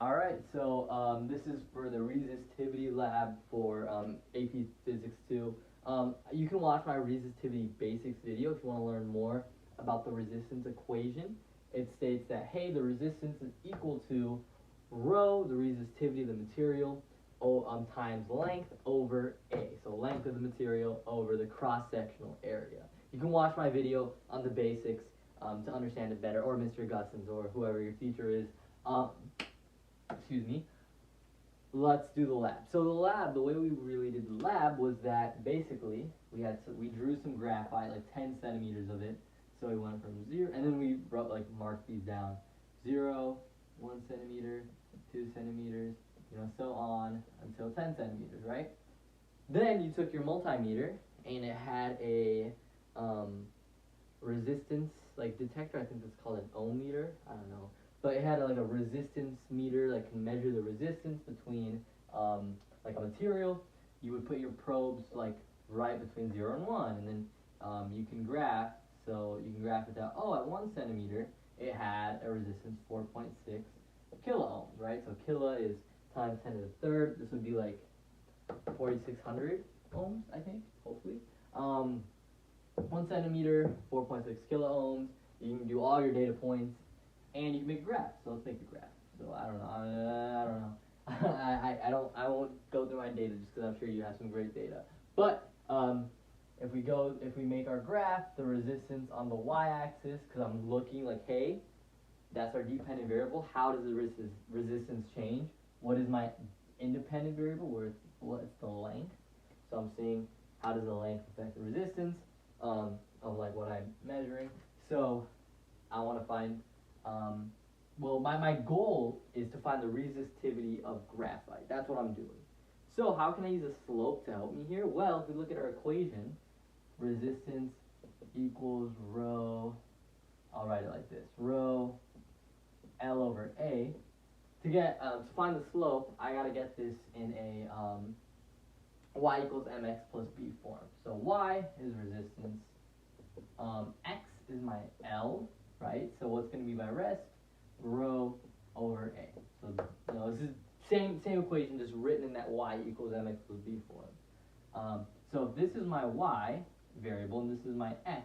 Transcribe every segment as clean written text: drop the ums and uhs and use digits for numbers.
All right, so this is for the resistivity lab for AP Physics 2. You can watch my resistivity basics video if you want to learn more about the resistance equation. It states that, hey, the resistance is equal to rho, the resistivity of the material, times length over A. So length of the material over the cross-sectional area. You can watch my video on the basics to understand it better, or Mr. Gussens, or whoever your teacher is. Excuse me, let's do the lab. So the lab, the way we really did the lab was that basically we drew some graphite, like 10 centimeters of it. So we went from 0, and then we wrote, like, marked these down: 0, 1 centimeter, 2 centimeters, so on until 10 centimeters, right? Then you took your multimeter, and it had a resistance, like, detector. I think it's called an ohm meter. I don't know. But it had like a resistance meter that can measure the resistance between like a material. You would put your probes like right between 0 and 1, and then you can graph. So you can graph it down. Oh, at 1 centimeter, it had a resistance 4.6 kilo ohms, right? So kilo is times 10 to the third. This would be like 4,600 ohms, I think, hopefully. 1 centimeter, 4.6 kilo ohms. You can do all your data points, and you can make a graph. So let's make a graph. So I don't know. I don't know. I won't go through my data just because I'm sure you have some great data. But if we make our graph, the resistance on the y-axis, because I'm looking like, hey, that's our dependent variable. How does the resistance change? What is my independent variable? What's the length? So I'm seeing how does the length affect the resistance of like what I'm measuring. So I want to find, well, my goal is to find the resistivity of graphite. That's what I'm doing. So how can I use a slope to help me here? Well, if we look at our equation, resistance equals rho, I'll write it like this, rho L over A. To find the slope, I gotta get this in a y equals mx plus b form. So y is resistance, x is my L, right? So what's going to be my rest? Rho over A. So this is same equation, just written in that y equals mx plus b form. So if this is my y variable and this is my x,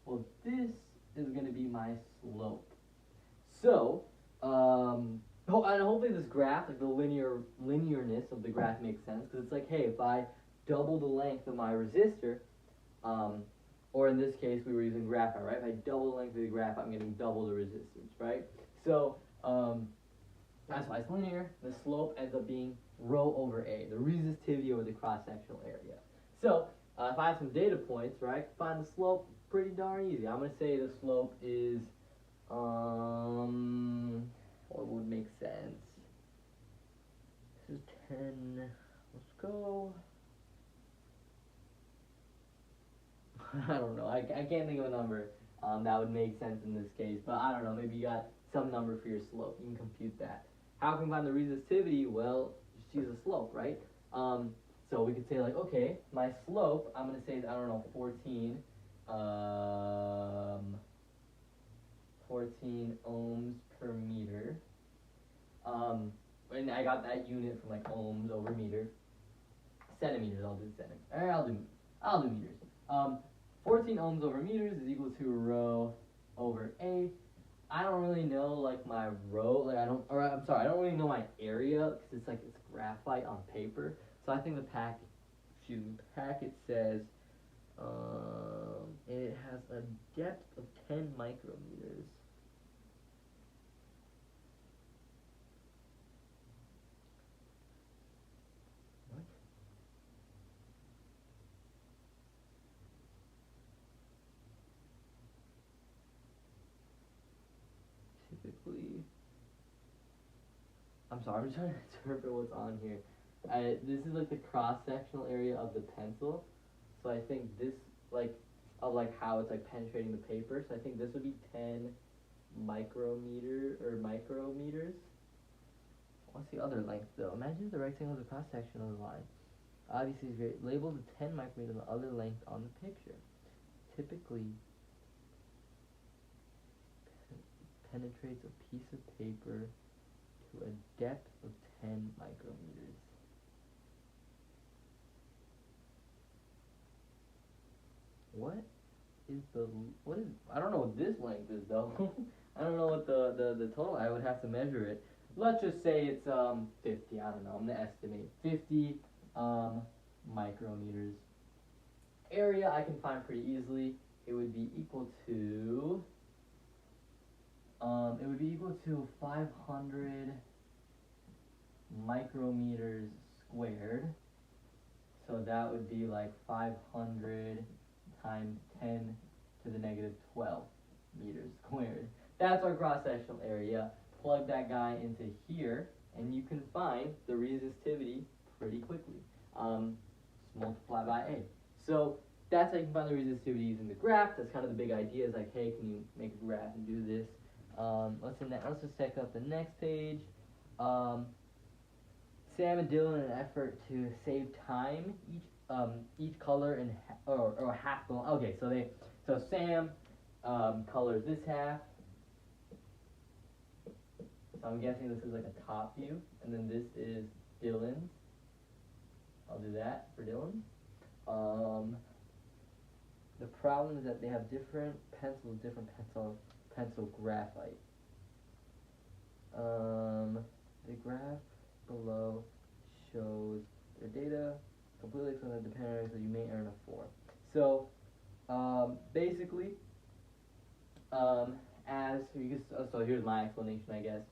well, this is going to be my slope. So and hopefully this graph, like the linearness of the graph, makes sense, because it's like, hey, if I double the length of my resistor, or in this case we were using graphite, right? If I double the length of the graph, I'm getting double the resistance, right? So that's why it's linear. The slope ends up being rho over A, the resistivity over the cross-sectional area. So if I have some data points, right, find the slope pretty darn easy. I'm going to say the slope is, what would make sense? This is 10. Let's go. I don't know. I can't think of a number that would make sense in this case. But I don't know. Maybe you got some number for your slope. You can compute that. How can we find the resistivity? Well, just use the slope, right? So we could say, like, okay, my slope, I'm going to say, I don't know, 14 ohms per meter. And I got that unit from like ohms over meter. Centimeters, I'll do centimeters. I'll do meters. 14 ohms over meters is equal to rho over A. I don't really know like my rho, like I don't really know my area, because it's graphite on paper. So I think the packet says it has a depth of 10 micrometers. Typically, I'm sorry, I'm trying to interpret what's on here. This is like the cross-sectional area of the pencil, so I think this, like, of like how it's like penetrating the paper, so I think this would be 10 micrometers. What's the other length though? Imagine the rectangle is a cross-section of the line. Obviously, it's very labeled the 10 micrometer the other length on the picture. Typically, penetrates a piece of paper to a depth of 10 micrometers. I don't know what this length is though. I don't know what the total, I would have to measure it. Let's just say it's 50, I don't know, I'm gonna estimate 50 micrometers. Area I can find pretty easily. It would be equal to 500 micrometers squared. So that would be like 500 times 10 to the negative 12 meters squared. That's our cross-sectional area. Plug that guy into here, and you can find the resistivity pretty quickly. Multiply by A. So that's how you can find the resistivity using the graph. That's kind of the big idea. Is like, hey, can you make a graph and do this? Let's just check out the next page. Sam and Dylan, in an effort to save time, each color in or half the. Okay, so Sam colors this half. So I'm guessing this is like a top view, and then this is Dylan's. I'll do that for Dylan. The problem is that they have different pencils, different pencil graphite. The graph below shows their data completely from the dependent, so you may earn a 4. So basically, as you can, so here's my explanation, I guess.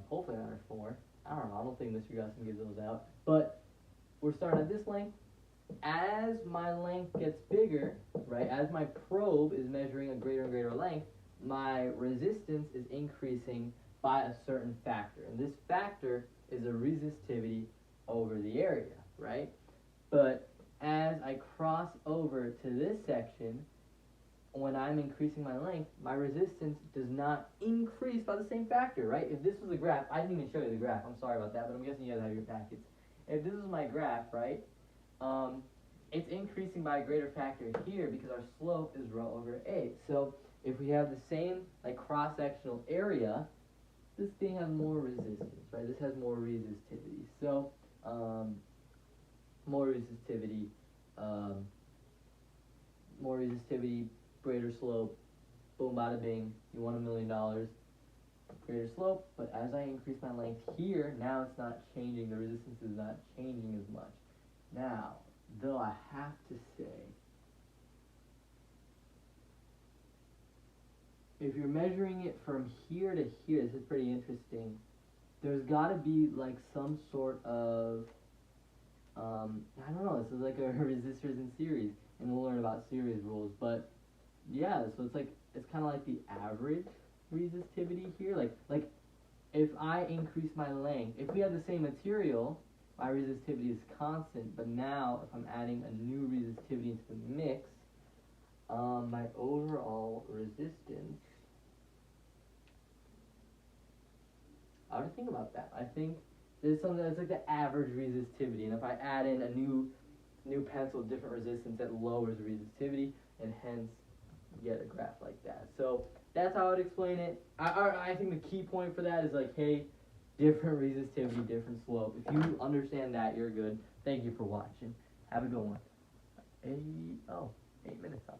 Hopefully I earn a 4. I don't know. I don't think Mr. Gus can give those out, but we're starting at this length. As my length gets bigger, right, as my probe is measuring a greater and greater length, my resistance is increasing by a certain factor. And this factor is a resistivity over the area, right? But as I cross over to this section, when I'm increasing my length, my resistance does not increase by the same factor, right? If this was a graph, I didn't even show you the graph. I'm sorry about that, but I'm guessing you guys have your packets. If this is my graph, right, it's increasing by a greater factor here because our slope is rho over A. So if we have the same like cross-sectional area, this thing has more resistance, right? This has more resistivity. So more resistivity, greater slope, boom, bada bing, you won $1 million, greater slope, but as I increase my length here, now it's not changing, the resistance is not changing as much. Now, though I have to say, if you're measuring it from here to here, this is pretty interesting, there's got to be like some sort of, I don't know, this is like a resistors in series, and we'll learn about series rules, but yeah, so it's kind of like the average resistivity here, like if I increase my length, if we have the same material, my resistivity is constant, but now if I'm adding a new resistivity into the mix, my overall resistance, I would think about that. I think there's something that's like the average resistivity, and if I add in a new pencil with different resistance, that lowers the resistivity, and hence get a graph like that. So that's how I would explain it. I think the key point for that is like, hey, different resistivity, different slope. If you understand that, you're good. Thank you for watching. Have a good one. 8 minutes, not bad.